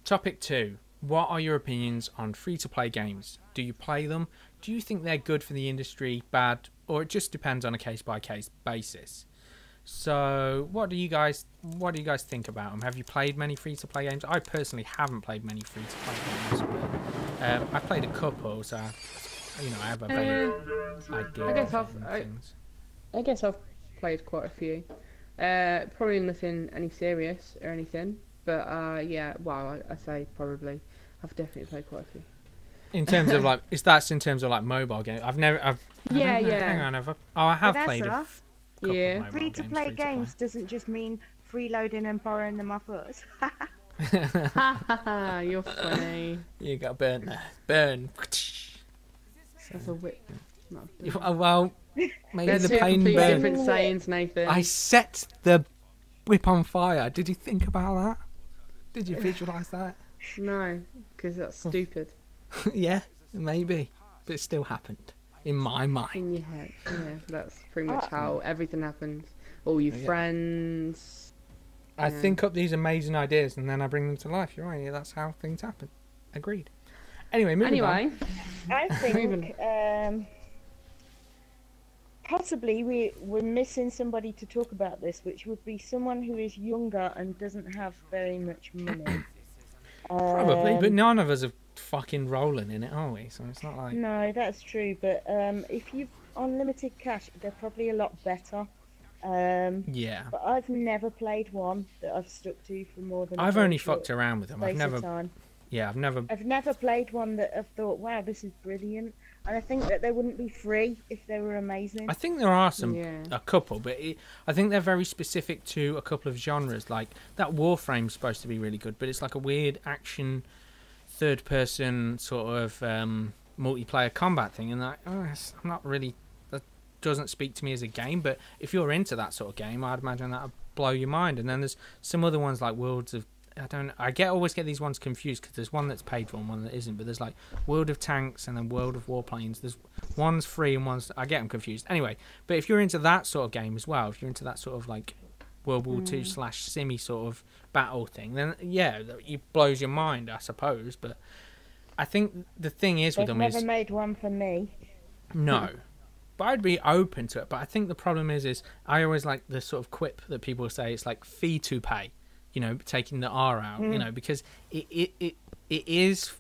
Topic 2. What are your opinions on free-to-play games? Do you play them? Do you think they're good for the industry, bad, or it just depends on a case-by-case basis? So, what do you guys think about them? Have you played many free-to-play games? I personally haven't played many free-to-play games, but I've played a couple, so I have a vague idea of things. I guess I've played quite a few. Probably nothing any serious or anything, but yeah. Well, I say probably. I've definitely played quite a few. In terms of like, that's in terms of like mobile games. Yeah. Hang on, I have played a couple yeah. of mobile Free-to-play games doesn't just mean freeloading and borrowing them off us. You're funny. You got burnt there. Burn. That's a whip. Well, maybe the pain burn. burn. Different sayings, Nathan. I set the whip on fire. Did you think about that? Did you visualise that? No, because that's stupid. Yeah, maybe, but it still happened in my mind. In your head, yeah. That's pretty much how everything happens. All your friends. I think up these amazing ideas and then I bring them to life. You're right. Yeah, that's how things happen. Agreed. Anyway, moving on. I think possibly we're missing somebody to talk about this, which would be someone who is younger and doesn't have very much money. Probably, but none of us are fucking rolling in it, are we? So it's not like... No, that's true, but if you've unlimited cash, they're probably a lot better. Yeah. But I've never played one that I've stuck to for more than... I've only fucked around with them. I've never played one that I've thought, wow, this is brilliant. And I think that they wouldn't be free if they were amazing. I think there are a couple, but I think they're very specific to a couple of genres. Like that Warframe's supposed to be really good, but it's like a weird action, third-person sort of multiplayer combat thing, and I'm not really. That doesn't speak to me as a game. But if you're into that sort of game, I'd imagine that'd blow your mind. And then there's some other ones like Worlds of. I always get these ones confused because there's one that's paid for and one that isn't. But there's like World of Tanks and then World of Warplanes. There's one's free and one's... I get them confused. Anyway, but if you're into that sort of game as well, if you're into that sort of like World War II / Simmy sort of battle thing, then yeah, it blows your mind, I suppose. But I think the thing is with them is... They've never made one for me. No. But I'd be open to it. But I think the problem is I always like the sort of quip that people say, it's like fee to pay. You know, taking the R out, you know, because it is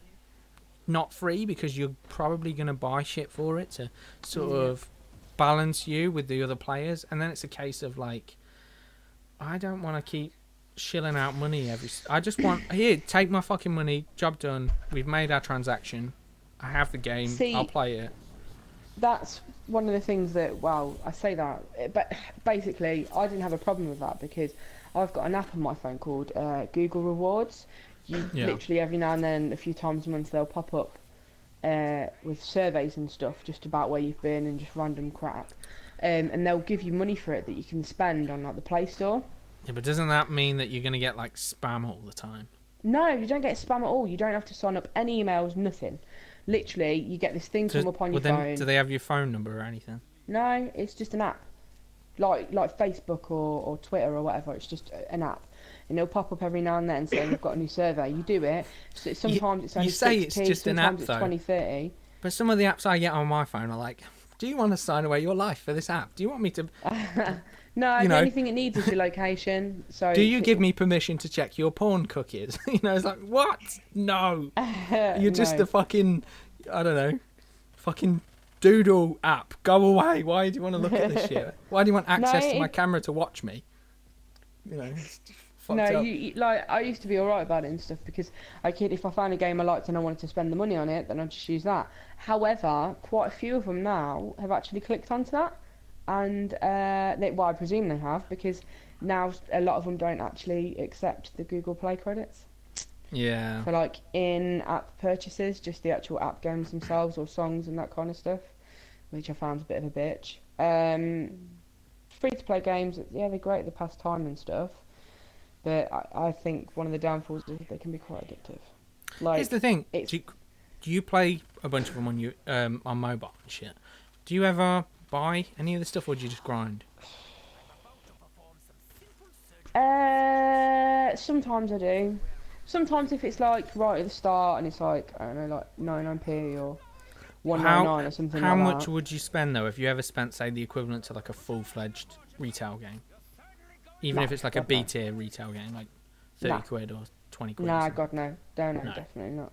not free because you're probably going to buy shit for it to sort of balance you with the other players. And then it's a case of like, I don't want to keep shilling out money I just want, here, take my fucking money, job done. We've made our transaction. I have the game. I'll play it. That's one of the things that, well, I say that, but basically I didn't have a problem with that because I've got an app on my phone called Google Rewards. Literally every now and then, a few times a month, they'll pop up with surveys and stuff just about where you've been and just random crap. And they'll give you money for it that you can spend on like the Play Store. Yeah, but doesn't that mean that you're going to get like spam all the time? No, you don't get spam at all. You don't have to sign up any emails, nothing. Literally, you get this thing come up on your phone. Do they have your phone number or anything? No, it's just an app. Like Facebook or Twitter or whatever, it's just an app, and it'll pop up every now and then saying you've got a new survey. You do it. So sometimes it's only 6p, it's just an app, it's though. 20-30. But some of the apps I get on my phone are like, do you want to sign away your life for this app? Do you want me to? No, the only thing it needs is your location. So do you give me permission to check your porn cookies? It's like, what? No, you're just a fucking, I don't know, fucking doodle app. Go away. Why do you want to look at this shit? Why do you want access to my camera to watch me? It's fucked up. Like I used to be alright about it and stuff because if I found a game I liked and I wanted to spend the money on it, then I'd just use that. However, quite a few of them now have actually clicked onto that, and I presume they have, because now a lot of them don't actually accept the Google Play credits. Yeah. For like in-app purchases, just the actual app games themselves or songs and that kind of stuff, which I found a bit of a bitch. Free-to-play games, yeah, they're great, they pass time and stuff, but I think one of the downfalls is they can be quite addictive. Like, here's the thing: do you play a bunch of them on mobile and shit? Do you ever buy any of the stuff, or do you just grind? Sometimes I do. sometimes if it's like right at the start and it's like, I don't know, like 99p or 199 or something like that. How much would you spend though if you ever spent, say, the equivalent to like a full-fledged retail game? Even if it's like a B tier retail game, like 30 quid or 20 quid. Nah, God no. No, definitely not.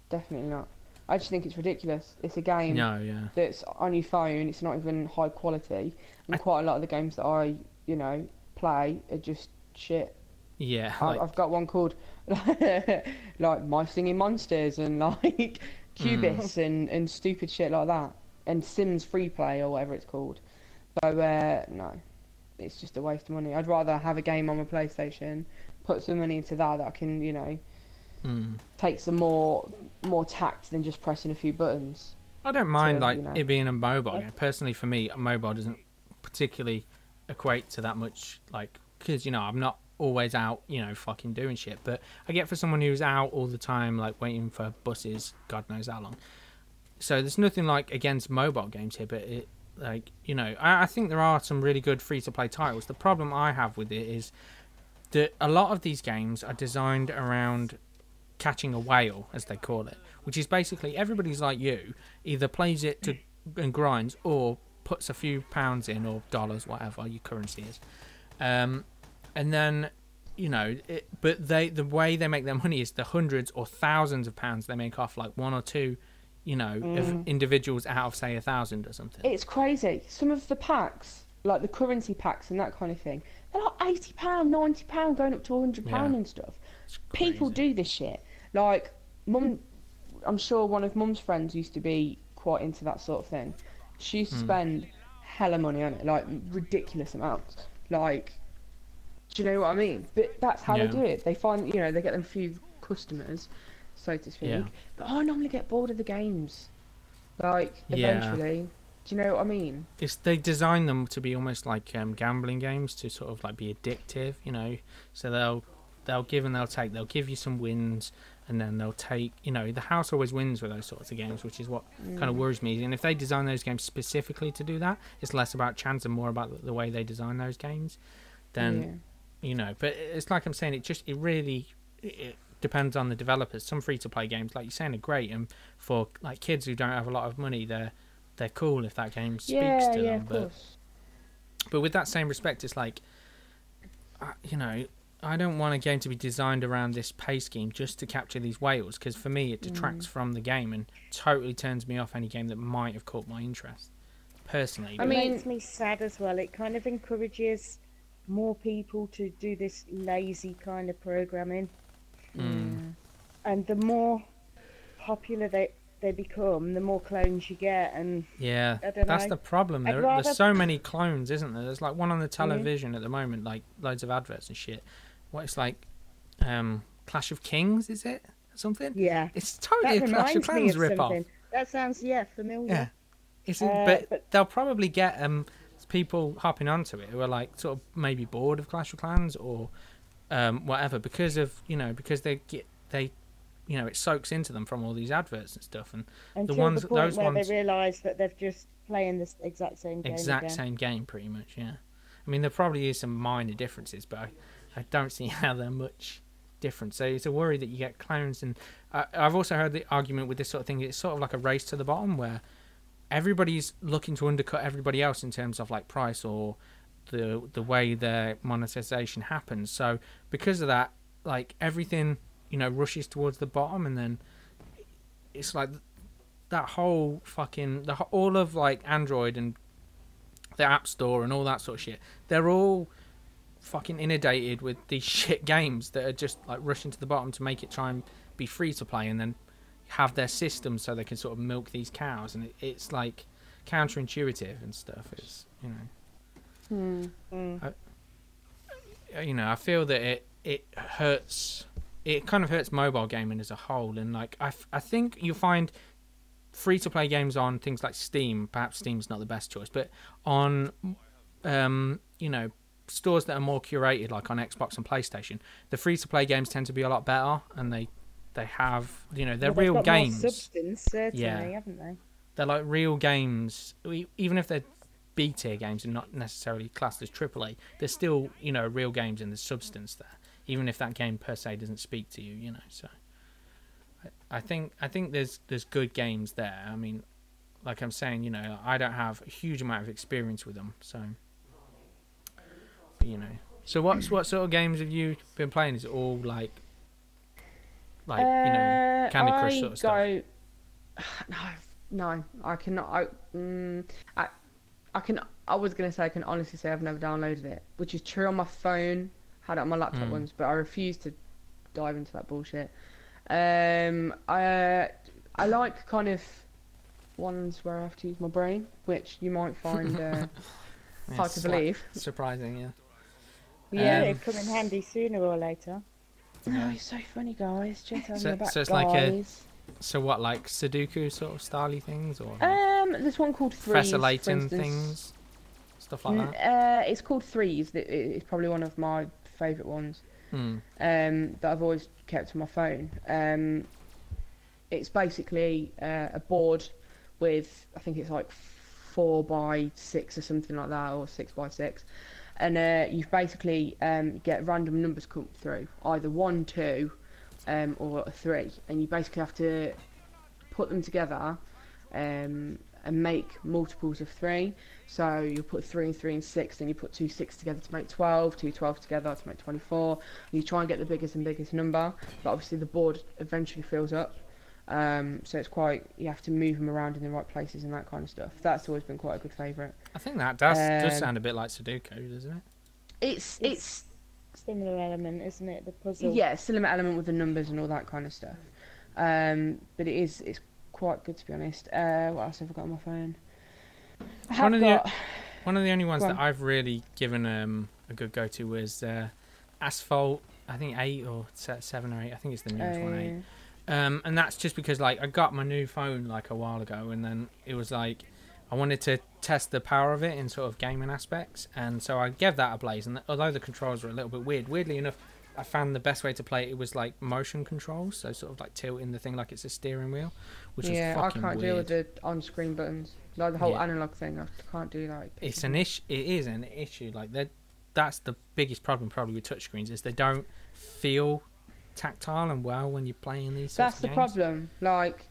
Definitely not. I just think it's ridiculous. It's a game that's on your phone. It's not even high quality, and quite a lot of the games that I, play are just shit. Yeah, I've got one called like My Singing Monsters and like Cubis and stupid shit like that, and Sims Free Play or whatever it's called. So no, it's just a waste of money. I'd rather have a game on my PlayStation, put some money into that I can, take some more tact than just pressing a few buttons. I don't mind it being a mobile game. Personally, for me, a mobile doesn't particularly equate to that much, because I'm not always out, fucking doing shit. But I get for someone who's out all the time, like waiting for buses, God knows how long. So there's nothing against mobile games here, but I think there are some really good free-to-play titles. The problem I have with it is that a lot of these games are designed around catching a whale, as they call it, which is basically everybody's like you, either plays it and grinds or puts a few pounds in, or dollars, whatever your currency is, and then but the way they make their money is the hundreds or thousands of pounds they make off like one or two of individuals out of say 1,000 or something. It's crazy. Some of the packs, like the currency packs and that kind of thing, they're like £80, £90, going up to £100 and stuff. People do this shit. Like Mum, I'm sure one of Mum's friends used to be quite into that sort of thing. She used to spend hella money on it, like ridiculous amounts. Like, do you know what I mean? But that's how they do it. They find, they get them few customers, so to speak. Yeah. But I normally get bored of the games. Like, eventually. Do you know what I mean? They design them to be almost like gambling games, to sort of like be addictive, So they'll give and they'll take. They'll give you some wins, and then they'll take. The house always wins with those sorts of games, which is what kind of worries me. And if they design those games specifically to do that, it's less about chance and more about the way they design those games. Then, but it's like I'm saying, it really depends on the developers. Some free-to-play games, like you're saying, are great, and for like kids who don't have a lot of money, they're cool if that game speaks to them. But with that same respect, it's like, I don't want a game to be designed around this pay scheme just to capture these whales, because for me it detracts from the game and totally turns me off any game that might have caught my interest, personally. It makes me sad as well. It kind of encourages more people to do this lazy kind of programming. And the more popular they become, the more clones you get, and that's the problem. There's so many clones, isn't there? There's like one on the television at the moment, like loads of adverts and shit. What, it's like Clash of Kings, is it? Something? Yeah. It's totally a Clash of Clans rip-off. That sounds familiar. Yeah. But they'll probably get people hopping onto it who are like sort of maybe bored of Clash of Clans or whatever, because of because they it soaks into them from all these adverts and stuff, and until the ones the point those where ones they realise that they're just playing this exact same game pretty much. I mean, there probably is some minor differences, but I don't see how they're much different. So it's a worry that you get clones, and I've also heard the argument with this sort of thing. It's sort of like a race to the bottom where everybody's looking to undercut everybody else in terms of like price or the way their monetization happens. So because of that, like everything rushes towards the bottom, and then it's like that whole fucking all of like Android and the App Store and all that sort of shit. They're all fucking inundated with these shit games that are just like rushing to the bottom to make it try and be free to play, and then have their system so they can sort of milk these cows, and it's like counterintuitive and stuff. It's I feel that it hurts. It kind of hurts mobile gaming as a whole, and like I think you'll find free-to-play games on things like Steam. Perhaps Steam's not the best choice, but on stores that are more curated, like on Xbox and PlayStation, the free-to-play games tend to be a lot better, and they have they're real got games. More substance, certainly, haven't they? They're like real games, even if they're B-tier games and not necessarily classed as AAA. They're still real games, and there's substance there. even if that game per se doesn't speak to you, you know. So I think there's good games there. I mean, like I'm saying, you know, I don't have a huge amount of experience with them, so but, you know. So what sort of games have you been playing? Is it all like you know, Candy Crush sort of stuff? No, I cannot. I was gonna say I can honestly say I've never downloaded it, which is true on my phone. Had it on my laptop once, but I refuse to dive into that bullshit. I like kind of ones where I have to use my brain, which you might find hard to believe. Surprising, yeah. Yeah, they come in handy sooner or later. No, it's so funny, guys. Just having So, a back, so it's guys. what, like Sudoku sort of styley things, or There's one called Threes. Professor Layton things, stuff like that. It's called Threes. It's probably one of my favourite ones. That I've always kept on my phone. It's basically a board with, I think it's like 4x6 or something like that, or 6x6, and you basically get random numbers come through, either 1, 2, or a 3, and you basically have to put them together and make multiples of 3. So you put 3 and 3 and 6, then you put 2 6 together to make 12, 2 12 together to make 24. And you try and get the biggest and biggest number, but obviously the board eventually fills up. So it's quite, you have to move them around in the right places and that kind of stuff. That's always been quite a good favourite. I think that does sound a bit like Sudoku, doesn't it? It's similar element, isn't it? The puzzle. Yeah, similar element with the numbers and all that kind of stuff. But it's quite good, to be honest. What else have I got on my phone? One of the only ones that I've really given a good go to was Asphalt. I think 8 or 7 or 8. I think it's the newest one, 8. And that's just because like I got my new phone like a while ago, and then it was like I wanted to test the power of it in sort of gaming aspects, and so I gave that a blaze. And although the controls were a little bit weird, weirdly enough, I found the best way to play it was like motion controls, so sort of like tilting the thing like it's a steering wheel, which was fucking I can't weird. deal with the on-screen buttons, like the whole analog thing. I can't do that. It's an issue. It is an issue. Like that's the biggest problem probably with touchscreens, is they don't feel tactile and well when you're playing these. That's the games. problem. Like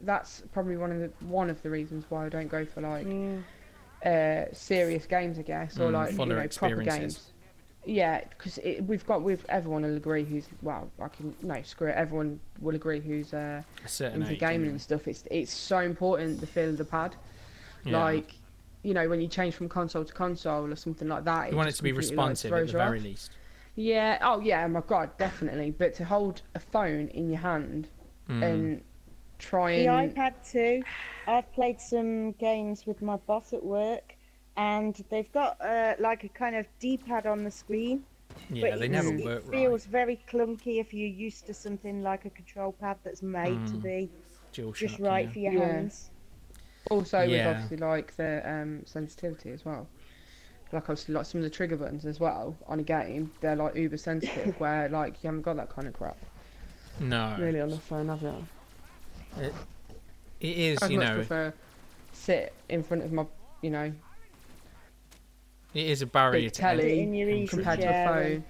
that's probably one of the reasons why I don't go for like serious games, I guess, or like proper games. Yeah, because everyone will agree who's screw it. Everyone will agree who's into gaming and stuff. It's so important, the feel of the pad. Yeah. Like, you know, when you change from console to console or something like that, you want it to be responsive at the very least. Yeah. Oh yeah. My God, definitely. But to hold a phone in your hand and try and the iPad too. I've played some games with my boss at work, and they've got like a kind of D-pad on the screen. Yeah, but they never work right. It feels very clunky if you're used to something like a control pad that's made to be just right for your hands. Also, with obviously like the sensitivity as well. Like obviously, like some of the trigger buttons as well on a game, they're like uber sensitive, where like you haven't got that kind of crap. No. Really on the phone, have you? It is, I'd much prefer sit in front of my, you know. It is a barrier to telly compared to a phone.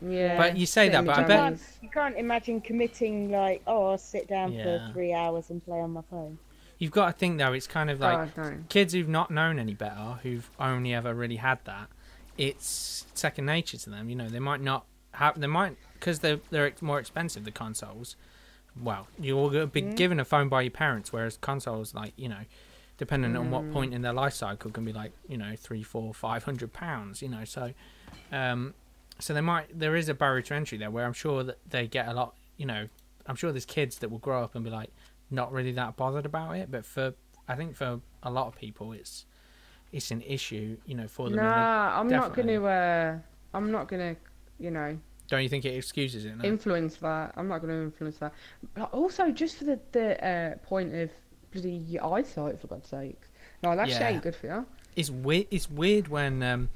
Yeah. But you say that, but I bet you can't imagine committing like, I'll sit down for 3 hours and play on my phone. You've got to think though, it's kind of like kids who've not known any better, who've only ever really had that. It's second nature to them. You know, they might not have. They might, because they're more expensive, the consoles. Well, you'll be given a phone by your parents, whereas consoles, like, you know, depending on what point in their life cycle, can be like, you know, £300, £400, £500. You know, so there is a barrier to entry there, where I'm sure that they get a lot. You know, I'm sure there's kids that will grow up and be like, not really that bothered about it, but I think for a lot of people it's an issue, you know, for them. Nah, I'm not gonna, you know. Don't you think it excuses it? No? Influence that. I'm not gonna influence that. But also, just for the point of bloody your eyesight, for God's sake. No, that shit ain't good for you. It's weird. It's weird when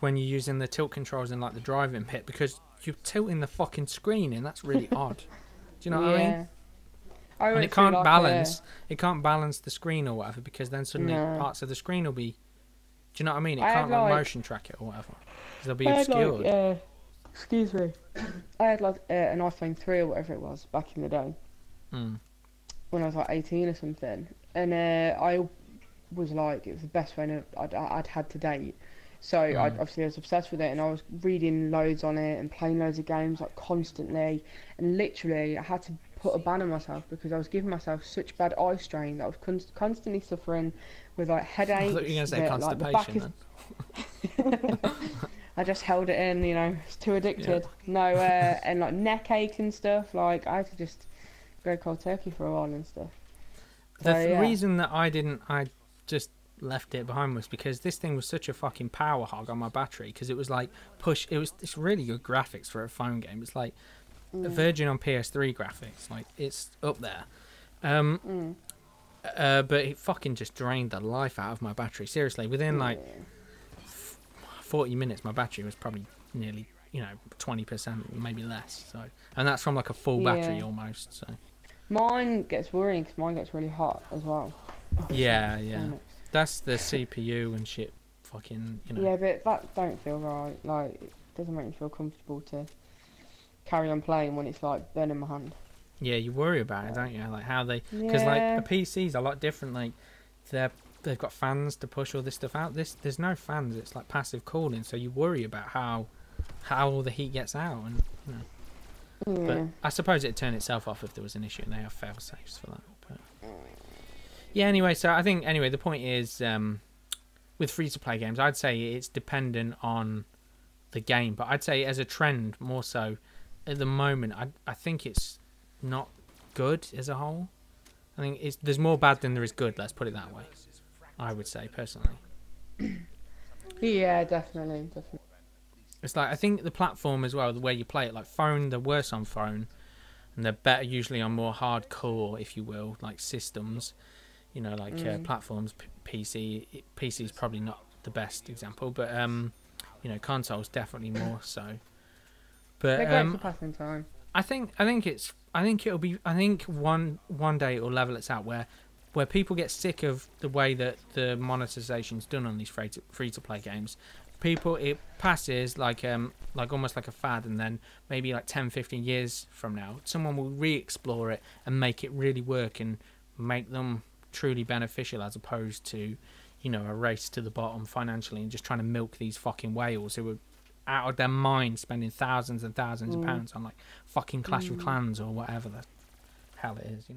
you're using the tilt controls in like the driving pit, because you're tilting the fucking screen, and that's really odd. Do you know what I mean? And it can't balance the screen or whatever, because then suddenly parts of the screen will be. Do you know what I mean? It can't motion track it or whatever. They'll be obscured. excuse me. I had like an iPhone 3 or whatever it was back in the day. When I was like 18 or something, and I was like, it was the best phone I'd had to date. So I was obsessed with it, and I was reading loads on it and playing loads of games like constantly, and literally I had to put a ban on myself because I was giving myself such bad eye strain that I was constantly suffering with like headaches. I thought you were going to say constipation. I just held it in, you know, it's too addicted. Yeah. No, and like neck ache and stuff. Like I had to just go cold turkey for a while and stuff. The reason that I just left it behind was because this thing was such a fucking power hog on my battery, because it was like it's really good graphics for a phone game. It's like a Virgin on PS3 graphics, like it's up there. But it fucking just drained the life out of my battery. Seriously, within like 40 minutes my battery was probably nearly, 20%, maybe less. So, and that's from like a full battery almost. So mine gets worrying because mine gets really hot as well. Yeah. That's the CPU and shit. Fucking, Yeah, but that don't feel right. Like, it doesn't make me feel comfortable to carry on playing when it's like burning my hand. Yeah, you worry about it, don't you? Like how they, because like the PCs are a lot different. Like they've got fans to push all this stuff out. There's no fans. It's like passive cooling. So you worry about how all the heat gets out, and But I suppose it'd turn itself off if there was an issue, and they have fail safes for that. But yeah, anyway, so I think the point is, with free to play games, I'd say it's dependent on the game, but I'd say as a trend more so at the moment, I think it's not good as a whole. I think there's more bad than there is good, let's put it that way, I would say personally. Yeah, definitely. It's like, I think the platform as well, the way you play it, like phone, they're worse on phone, and they're better usually on more hardcore, if you will, like systems, platforms. PC is probably not the best example, but consoles definitely more so. But they're great for passing time. I think one day it will level itself out where people get sick of the way that the monetization's done on these free to play games. It passes like almost like a fad, and then maybe like 10-15 years from now someone will re-explore it and make it really work and make them truly beneficial, as opposed to a race to the bottom financially and just trying to milk these fucking whales who are out of their mind spending thousands and thousands of pounds on like fucking Clash of Clans or whatever the hell it is,